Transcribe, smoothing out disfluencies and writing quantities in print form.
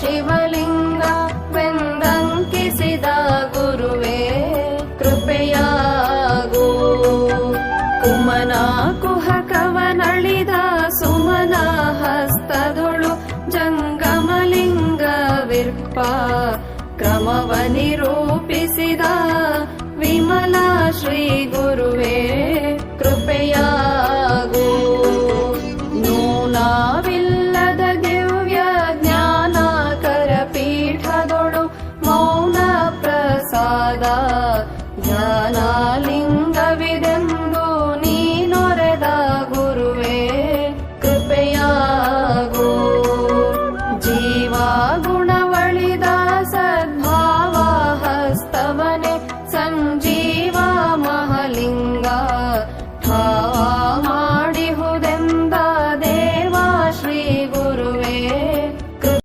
ಶಿವಲಿಂಗ ವೆಂದಂಕಿಸಿದ ಗುರುವೇ ಕೃಪೆಯಾಗು. ಕುಮನ ಕುಹಕವನಳಿದ ಸುಮನ ಹಸ್ತದೊಳು ಜಂಗಮಲಿಂಗವಿರ್ಪ ಕ್ರಮವ ನಿರೂಪಿಸಿದ ವಿಮಲ ಶ್ರೀ ಗುರುವೇ ಕೃಪೆಯಾಗು. ನೂನಾ